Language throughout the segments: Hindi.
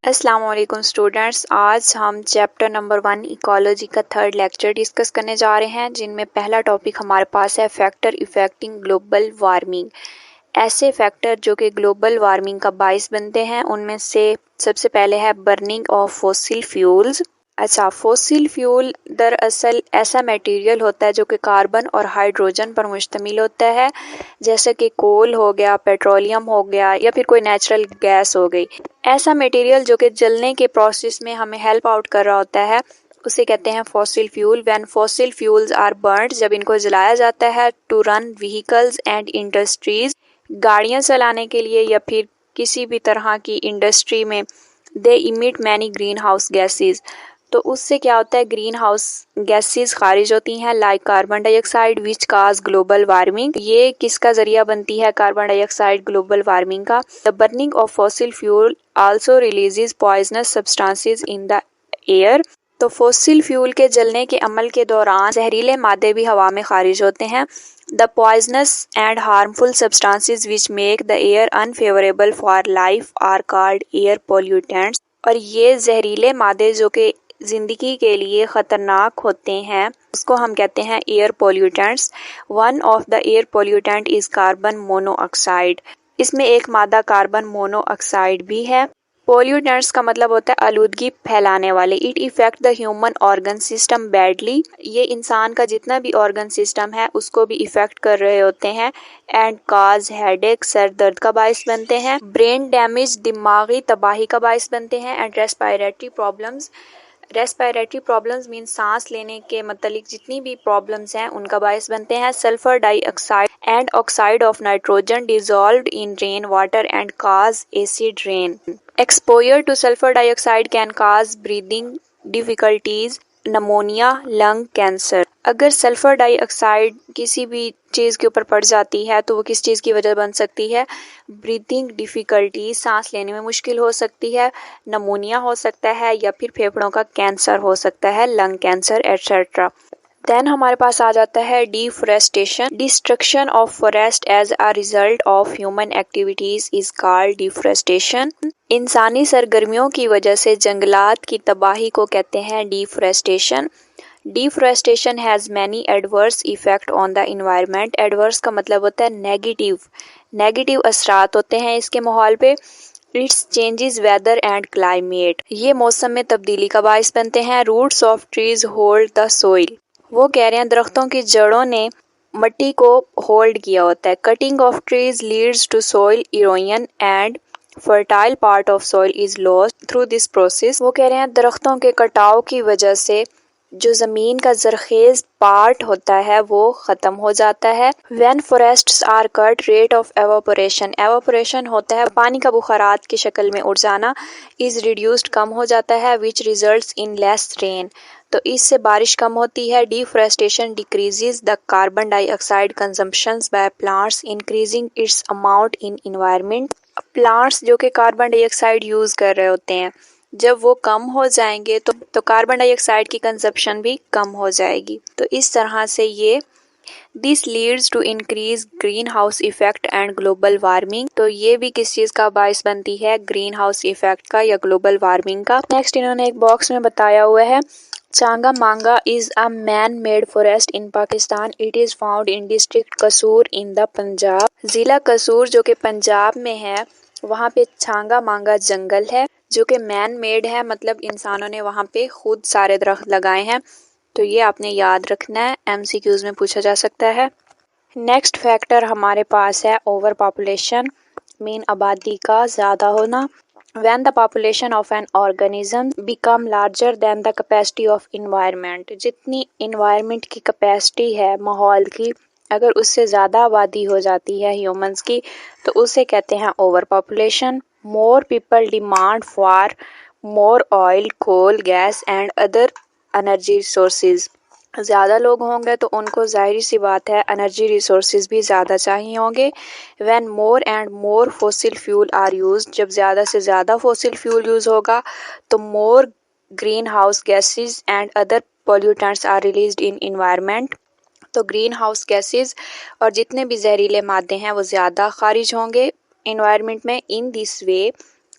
अस्सलाम वालेकुम स्टूडेंट्स। आज हम चैप्टर नंबर 1 इकोलॉजी का थर्ड लेक्चर डिस्कस करने जा रहे हैं, जिनमें पहला टॉपिक हमारे पास है फैक्टर इफेक्टिंग ग्लोबल वार्मिंग। ऐसे फैक्टर जो कि ग्लोबल वार्मिंग का बाइस बनते हैं, उनमें से सबसे पहले है burning of fossil fuels. Fossil fuel दरअसल ऐसा मटेरियल होता है जो कि कार्बन और हाइड्रोजन पर मुश्तमिल होता है, जैसे कि कोल हो गया, पेट्रोलियम हो गया या फिर कोई नेचुरल गैस हो गई। ऐसा मटेरियल जो कि जलने के प्रोसेस में हमें हेल्प आउट कर रहा होता है, उसे कहते हैं fossil fuel. When fossil fuels are burned, जब इनको जलाया जाता है to run vehicles and industries, गाड़ियां चलाने के लिए या फिर किसी भी तरह की इंडस्ट्री में, they emit many greenhouse gases. तो उससे क्या होता है, ग्रीन हाउस गैसेस खारिज होती हैं like carbon dioxide which cause global warming. ये किसका जरिया बनती है, कार्बन डाइऑक्साइड ग्लोबल वार्मिंग का। The burning of fossil fuel also releases poisonous substances in the air. तो फॉसिल फ्यूल के जलने के अमल के दौरान जहरीले मादे भी हवा में खारिज होते हैं। The poisonous and harmful substances which make the air unfavourable for life are called air pollutants. और ये जहरीले मादे जो कि जिंदगी के लिए खतरनाक होते हैं, उसको हम कहते हैं air pollutants. One of the air pollutant is carbon monoxide. इसमें एक मादा कार्बन मोनोऑक्साइड भी है। पोल्यूटेंट्स का मतलब होता है आलूदगी फैलाने वाले। It effect the human organ system badly. ये इंसान का जितना भी ऑर्गन सिस्टम है उसको भी इफेक्ट कर रहे होते हैं। एंड काज हेडेक, सर दर्द का बायस बनते हैं। ब्रेन डैमेज, दिमागी तबाही का बायस बनते हैं। एंड रेस्पिरेटरी प्रॉब्लम्स मीन सांस लेने के मतलब जितनी भी प्रॉब्लम्स हैं उनका बायस बनते हैं। Sulphur dioxide and oxide of nitrogen dissolved in rain water and cause acid rain. Exposure two sulphur dioxide can cause breathing difficulties, pneumonia, lung cancer. अगर सल्फर डाइऑक्साइड किसी भी चीज़ के ऊपर पड़ जाती है तो वो किस चीज़ की वजह बन सकती है, ब्रीथिंग डिफ़िकल्टी, सांस लेने में मुश्किल हो सकती है, नमोनिया हो सकता है या फिर फेफड़ों का कैंसर हो सकता है, लंग कैंसर एट्सेट्रा। देन हमारे पास आ जाता है deforestation. Destruction of forest as a result of human activities is called deforestation. इंसानी सरगर्मियों की वजह से जंगलात की तबाही को कहते हैं deforestation. Deforestation has many adverse effect on the environment. Adverse का मतलब होता है नेगेटिव असरात होते हैं इसके माहौल पे। It's changes weather and climate. ये मौसम में तब्दीली का बायस बनते हैं। Roots of trees hold the soil. वो कह रहे हैं दरख्तों की जड़ों ने मिट्टी को होल्ड किया होता है। Cutting of trees leads to soil erosion and fertile part of soil is lost through this process. वो कह रहे हैं दरख्तों के कटाव की वजह से जो ज़मीन का जरखेज पार्ट होता है वो ख़त्म हो जाता है। When forests are cut, rate of evaporation होता है पानी का बुखारात की शक्ल में उड़ जाना, इज़ रिड्यूस्ड कम हो जाता है, which results in less rain. तो इससे बारिश कम होती है। Deforestation decreases the carbon dioxide consumptions by plants, increasing its amount in environment. Plants जो कि कार्बन डाइऑक्साइड यूज़ कर रहे होते हैं, जब वो कम हो जाएंगे तो कार्बन डाइऑक्साइड की कंजप्शन भी कम हो जाएगी। तो इस तरह से ये this leads to increase greenhouse effect and global warming. तो ये भी किस चीज़ का बायस बनती है, ग्रीन हाउस इफेक्ट का या ग्लोबल वार्मिंग का। नेक्स्ट इन्होंने एक बॉक्स में बताया हुआ है, चांगा मांगा is a man made forest in Pakistan. It is found in district कसूर इन द पंजाब। ज़िला कसूर जो कि पंजाब में है, वहाँ पे छांगा मांगा जंगल है जो कि मैन मेड है, मतलब इंसानों ने वहाँ पे खुद सारे दरख्त लगाए हैं। तो ये आपने याद रखना है, एमसीक्यूज में पूछा जा सकता है। नेक्स्ट फैक्टर हमारे पास है ओवर पॉपुलेशन, मीन आबादी का ज़्यादा होना। When the population of an organism become larger than the capacity of environment, जितनी environment की capacity है माहौल की, अगर उससे ज़्यादा आबादी हो जाती है ह्यूमंस की, तो उसे कहते हैं overpopulation. More people demand for more oil, coal, gas and other energy resources. ज़्यादा लोग होंगे तो उनको जाहिर सी बात है एनर्जी रिसोर्सेज भी ज़्यादा चाहिए होंगे। When more and more fossil fuel are used, जब ज़्यादा से ज़्यादा फॉसिल फ्यूल यूज़ होगा तो more greenhouse gases and other pollutants are released in environment. तो ग्रीन हाउस गैसेज और जितने भी जहरीले मादे हैं वो ज़्यादा खारिज होंगे एनवायरनमेंट में। In this way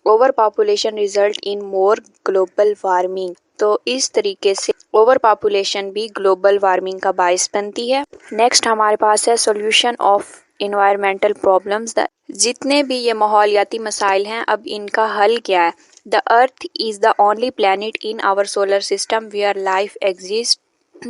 over population result in more global warming. तो इस तरीके से ओवर पॉपुलेशन भी ग्लोबल वार्मिंग का बायस बनती है। नेक्स्ट हमारे पास है सॉल्यूशन ऑफ इन्वायरमेंटल प्रॉब्लम्स। जितने भी ये माहौलियाती मसाइल हैं, अब इनका हल क्या है? The earth is the only planet in our solar system where life exist.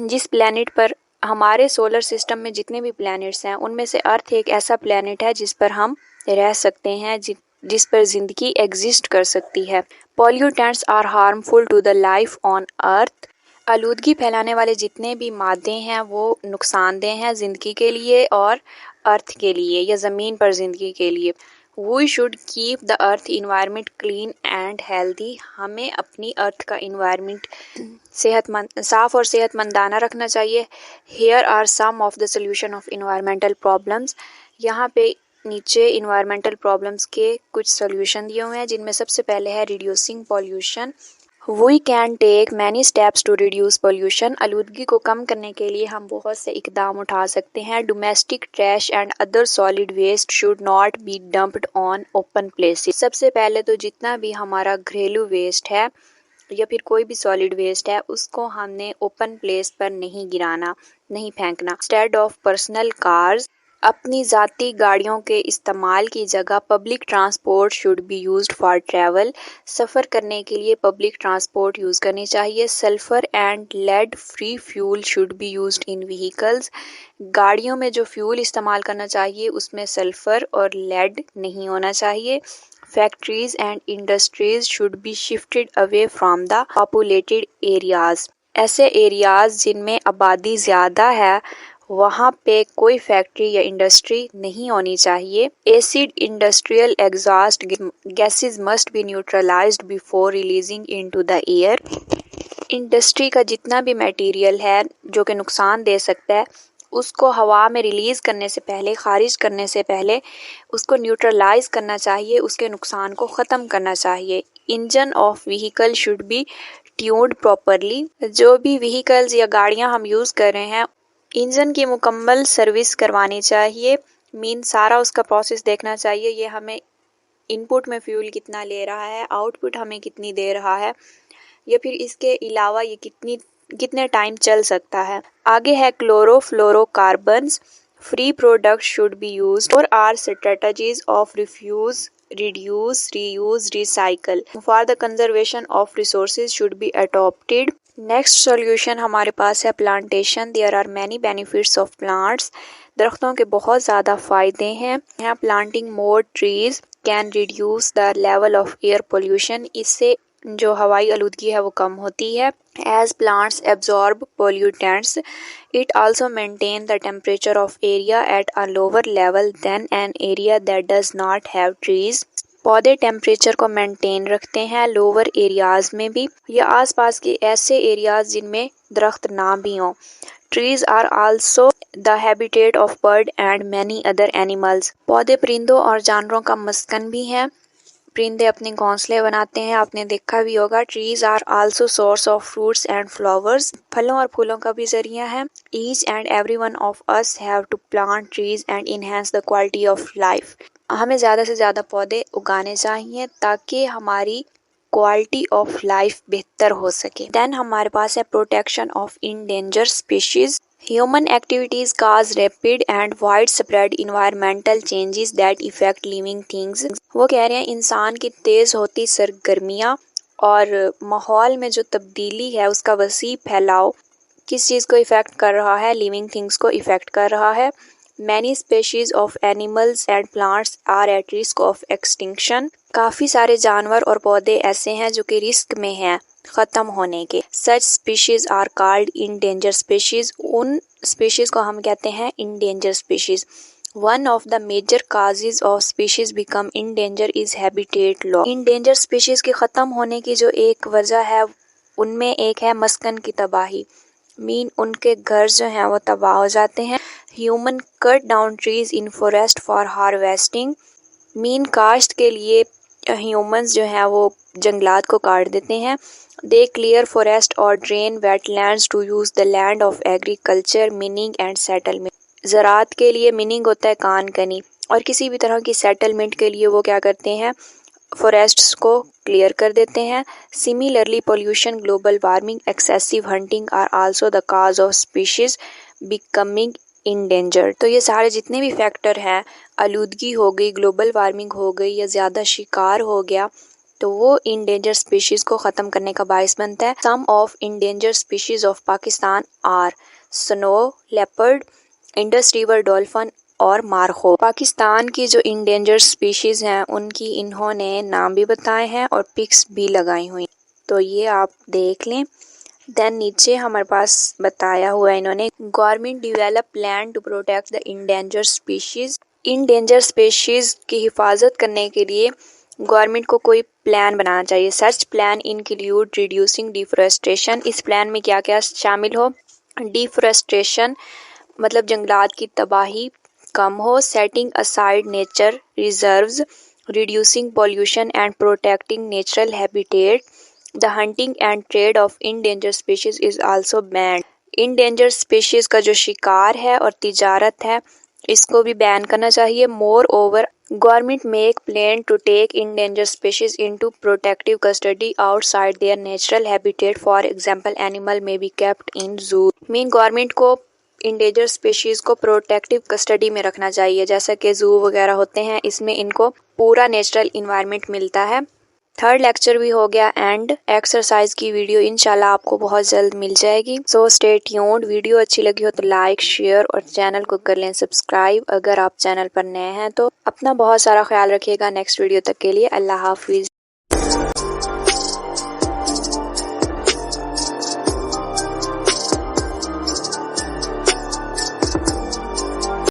जिस प्लैनेट पर, हमारे सोलर सिस्टम में जितने भी प्लैनेट्स हैं उनमें से अर्थ एक ऐसा प्लैनेट है जिस पर हम रह सकते हैं, जिस पर जिंदगी एग्जिस्ट कर सकती है। Pollutants are harmful to the life on earth. आलूदगी फैलाने वाले जितने भी मादे हैं वो नुकसानदेह हैं ज़िंदगी के लिए और अर्थ के लिए या ज़मीन पर ज़िंदगी के लिए। We should keep the earth environment clean and healthy. हमें अपनी अर्थ का इन्वायरमेंट साफ़ और सेहतमंदाना रखना चाहिए। Here are some of the solution of environmental problems. यहाँ पे नीचे इन्वायरमेंटल प्रॉब्लम्स के कुछ सोल्यूशन दिए हुए हैं, जिनमें सबसे पहले है reducing pollution. We can take many steps to reduce pollution. आलूदगी को कम करने के लिए हम बहुत से इकदाम उठा सकते हैं। Domestic trash and other solid waste should not be dumped on open places. सबसे पहले तो जितना भी हमारा घरेलू वेस्ट है या फिर कोई भी सॉलिड वेस्ट है उसको हमने ओपन प्लेस पर नहीं गिराना, नहीं फेंकना। इंस्टेड ऑफ पर्सनल कार्स, अपनी ज़ाती गाड़ियों के इस्तेमाल की जगह public transport should be used for travel. सफ़र करने के लिए पब्लिक ट्रांसपोर्ट यूज़ करनी चाहिए। Sulphur and lead free fuel should be used in vehicles. गाड़ियों में जो फ्यूल इस्तेमाल करना चाहिए उसमें सल्फ़र और लेड नहीं होना चाहिए। Factories and industries should be shifted away from the populated areas. ऐसे एरियाज जिनमें आबादी ज़्यादा है वहाँ पे कोई फैक्ट्री या इंडस्ट्री नहीं होनी चाहिए। Acid industrial exhaust gases must be neutralised before releasing into the air. Industry का जितना भी मटेरियल है जो कि नुकसान दे सकता है उसको हवा में रिलीज़ करने से पहले, खारिज करने से पहले उसको न्यूट्रलाइज करना चाहिए, उसके नुकसान को ख़त्म करना चाहिए। Engine of vehicle should be tuned properly. जो भी व्हीकल्स या गाड़ियाँ हम यूज़ कर रहे हैं इंजन की मुकम्मल सर्विस करवानी चाहिए। सारा उसका प्रोसेस देखना चाहिए। ये हमें इनपुट में फ्यूल कितना ले रहा है, आउटपुट हमें कितनी दे रहा है, या फिर इसके अलावा ये कितने टाइम चल सकता है। आगे है chlorofluorocarbons. Free product should be used और R strategies of refuse, reduce, reuse, recycle for the conservation of resources should be adopted. Next solution हमारे पास है plantation. There are many benefits of plants. दरख्तों के बहुत ज़्यादा फ़ायदे हैं। यहाँ planting more trees can reduce the level of air pollution. इससे जो हवाई आलूदगी है वो कम होती है। As plants absorb pollutants it also maintain the temperature of area at a lower level than an area that does not have trees. पौधे टेम्परेचर को मेंटेन रखते हैं लोअर एरियाज में भी या आसपास के ऐसे एरियाज जिनमें दरख्त ना भी हों। Trees are also the habitat of bird and many other animals. पौधे परिंदों और जानवरों का मस्कन भी हैं। परिंदे अपने घोंसले बनाते हैं, आपने देखा भी होगा। Trees are also source of fruits and flowers. फलों और फूलों का भी जरिया है। Each and every one of us have to plant trees and enhance the quality of life. हमें ज़्यादा से ज़्यादा पौधे उगाने चाहिए ताकि हमारी क्वालिटी ऑफ लाइफ बेहतर हो सके। देन हमारे पास है protection of endanger species. Human activities cause rapid and widespread environmental changes that effect living things. वो कह रहे हैं इंसान की तेज़ होती सरगर्मियाँ और माहौल में जो तब्दीली है उसका वसी फैलाव किस चीज़ को इफ़ेक्ट कर रहा है? लिविंग थिंग्स को इफ़ेक्ट कर रहा है। Many species of animals and plants are at risk of extinction. काफ़ी सारे जानवर और पौधे ऐसे हैं जो कि रिस्क में हैं ख़त्म होने के। Such species are called endangered species. उन species को हम कहते हैं endangered species. One of the major causes of species become endangered is habitat loss. Endangered species के ख़त्म होने की जो एक वजह है उनमें एक है मस्कन की तबाही। उनके घर जो हैं वो तबाह हो जाते हैं। Human cut down trees in forest for harvesting. काश्त के लिए ह्यूमंस जो हैं वो जंगलात को काट देते हैं। दे क्लियर फॉरेस्ट और drain wetlands to use the land of agriculture, meaning and settlement. ज़राअत के लिए मीनिंग होता है कान कनी और किसी भी तरह की सेटलमेंट के लिए वो क्या करते हैं फॉरेस्ट्स को क्लियर कर देते हैं। Similarly pollution, global warming, excessive hunting are also the cause of species becoming endangered. तो ये सारे जितने भी फैक्टर हैं, आलूदगी हो गई, ग्लोबल वार्मिंग हो गई या ज़्यादा शिकार हो गया, तो वो इंडेंजर स्पीशीज़ को ख़त्म करने का बायस बनता है। Some of endanger species of Pakistan are snow leopard, Indus river dolphin और मार्खो। पाकिस्तान की जो इंडेंजर स्पीशीज़ हैं उनकी इन्होंने नाम भी बताए हैं और पिक्स भी लगाई हुई, तो ये आप देख लें। देन नीचे हमारे पास बताया हुआ है इन्होंने, government develop plan to protect the endanger species. Endanger species की हिफाजत करने के लिए गवर्नमेंट को कोई प्लान बनाना चाहिए। सच प्लान इंक्लूड रिड्यूसिंग डिफोरेस्टेशन। इस प्लान में क्या क्या शामिल हो? डिफोरेस्टेशन मतलब जंगलात की तबाही कम हो, setting aside nature reserves, reducing pollution and protecting natural habitat. The hunting and trade of endanger species is also banned. Endanger species का जो शिकार है और तिजारत है, इसको भी बैन करना चाहिए। Moreover government make plan to take endanger species into protective custody outside their natural habitat. For example animal may be kept in zoo. Mean government को इंडेंजर स्पीशीज को प्रोटेक्टिव कस्टडी में रखना चाहिए, जैसा कि जू वगैरह होते हैं, इसमें इनको पूरा नेचुरल इन्वायरमेंट मिलता है। थर्ड लेक्चर भी हो गया एंड एक्सरसाइज की वीडियो इंशाल्लाह आपको बहुत जल्द मिल जाएगी। So stay tuned. वीडियो अच्छी लगी हो तो लाइक, शेयर और चैनल को कर लें सब्सक्राइब अगर आप चैनल पर नए हैं तो। अपना बहुत सारा ख्याल रखिएगा। नेक्स्ट वीडियो तक के लिए अल्लाह हाफिज।